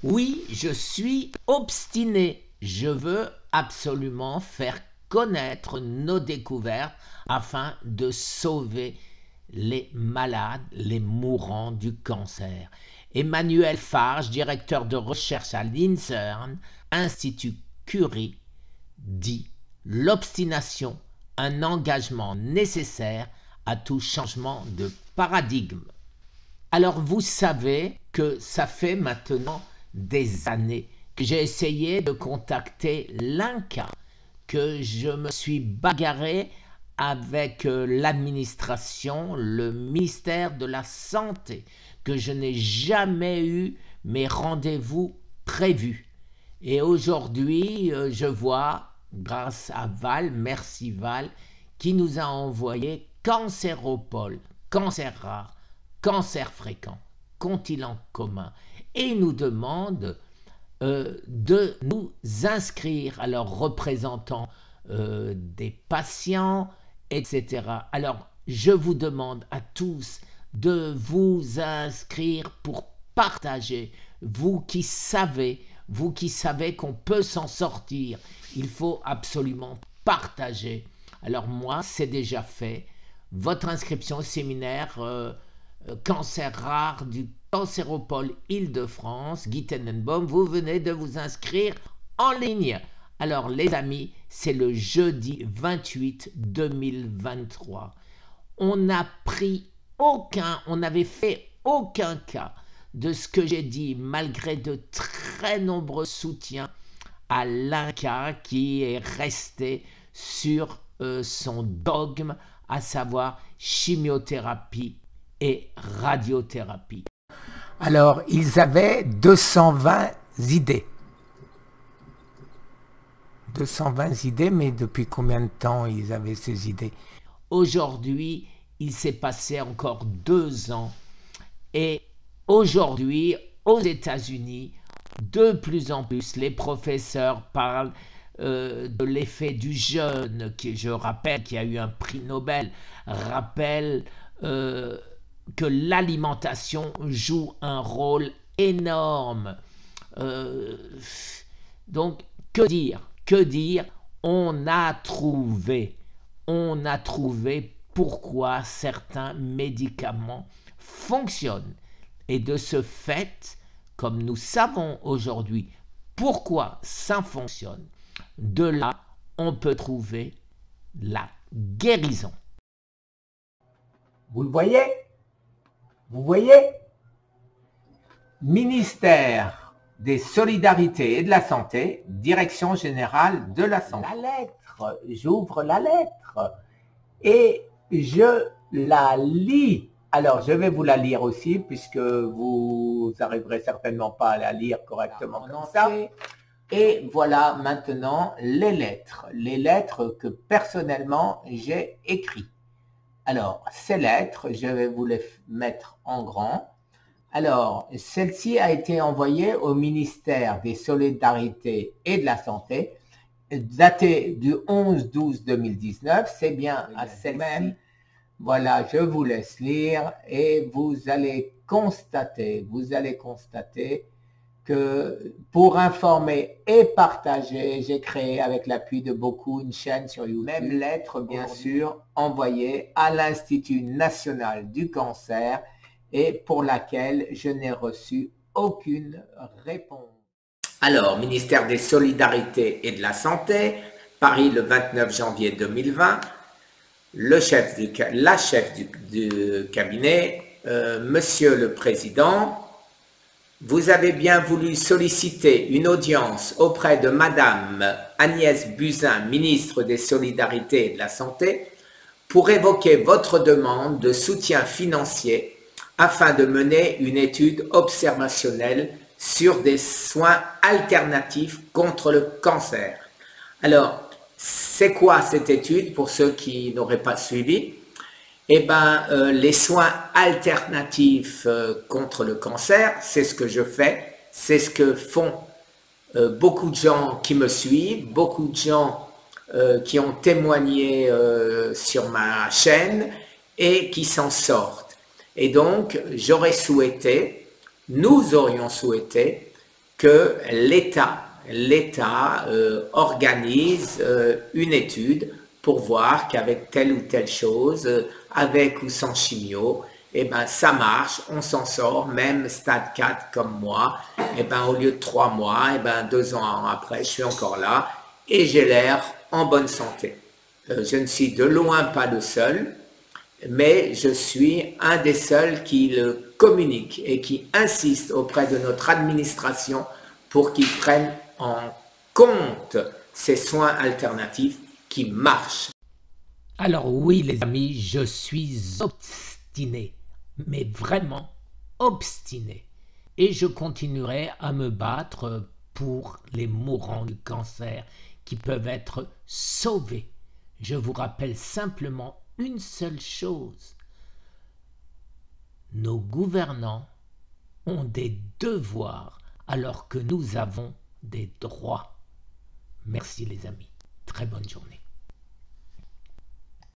Oui, je suis obstiné. Je veux absolument faire connaître nos découvertes afin de sauver les malades, les mourants du cancer. Emmanuel Farge, directeur de recherche à l'INSERM, Institut Curie, dit « L'obstination, un engagement nécessaire à tout changement de paradigme ». Alors vous savez que ça fait maintenant des années que j'ai essayé de contacter l'INCa, que je me suis bagarré avec l'administration, le ministère de la Santé, que je n'ai jamais eu mes rendez-vous prévus. Et aujourd'hui, je vois, grâce à Val, merci Val, qui nous a envoyé Cancéropole, cancer rare, cancer fréquent, qu'ont-ils en commun? Et ils nous demandent de nous inscrire à leurs représentants des patients, etc. Alors, je vous demande à tous de vous inscrire pour partager, vous qui savez qu'on peut s'en sortir. Il faut absolument partager. Alors moi, c'est déjà fait. Votre inscription au séminaire cancer rare du Cancéropole Île-de-France, Guy Tenenbaum, vous venez de vous inscrire en ligne. Alors les amis, c'est le jeudi 28 2023. On n'avait fait aucun cas de ce que j'ai dit, malgré de très nombreux soutiens à l'INCa qui est resté sur son dogme, à savoir chimiothérapie et radiothérapie. Alors, ils avaient 220 idées. 220 idées, mais depuis combien de temps ils avaient ces idées? Aujourd'hui, il s'est passé encore 2 ans. Et aujourd'hui, aux États-Unis, de plus en plus, les professeurs parlent de l'effet du jeûne, qui, je rappelle, qui a eu un prix Nobel, rappelle que l'alimentation joue un rôle énorme. Donc, que dire? On a trouvé pourquoi certains médicaments fonctionnent. Et de ce fait, comme nous savons aujourd'hui pourquoi ça fonctionne, de là, on peut trouver la guérison. Vous le voyez? Vous voyez? Ministère des Solidarités et de la Santé, Direction Générale de la Santé. La lettre, j'ouvre la lettre et je la lis. Alors, je vais vous la lire aussi, puisque vous n'arriverez certainement pas à la lire correctement comme ça. Et voilà maintenant les lettres que personnellement j'ai écrites. Alors, ces lettres, je vais vous les mettre en grand. Alors, celle-ci a été envoyée au ministère des Solidarités et de la Santé, datée du 11-12-2019. C'est bien à celle-même. Voilà, je vous laisse lire et vous allez constater que pour informer et partager, j'ai créé avec l'appui de beaucoup une chaîne sur YouTube. Même lettre, bien sûr, envoyée à l'Institut national du cancer et pour laquelle je n'ai reçu aucune réponse. Alors, ministère des Solidarités et de la Santé, Paris le 29 janvier 2020, la chef du cabinet, Monsieur le Président, vous avez bien voulu solliciter une audience auprès de Madame Agnès Buzyn, ministre des Solidarités et de la Santé, pour évoquer votre demande de soutien financier afin de mener une étude observationnelle sur des soins alternatifs contre le cancer. Alors, c'est quoi cette étude pour ceux qui n'auraient pas suivi? Eh bien, les soins alternatifs contre le cancer, c'est ce que je fais, c'est ce que font beaucoup de gens qui me suivent, beaucoup de gens qui ont témoigné sur ma chaîne et qui s'en sortent. Et donc, j'aurais souhaité, nous aurions souhaité que l'État organise une étude pour voir qu'avec telle ou telle chose, avec ou sans chimio, eh ben, ça marche, on s'en sort, même stade 4 comme moi, eh ben, au lieu de 3 mois, eh ben, 2 ans après, je suis encore là et j'ai l'air en bonne santé. Je ne suis de loin pas le seul, mais je suis un des seuls qui le communique et qui insiste auprès de notre administration pour qu'ils prennent en compte ces soins alternatifs qui marchent. Alors oui, les amis, je suis obstiné, mais vraiment obstiné. Et je continuerai à me battre pour les mourants du cancer qui peuvent être sauvés. Je vous rappelle simplement une seule chose. Nos gouvernants ont des devoirs alors que nous avons des droits. Merci les amis. Très bonne journée.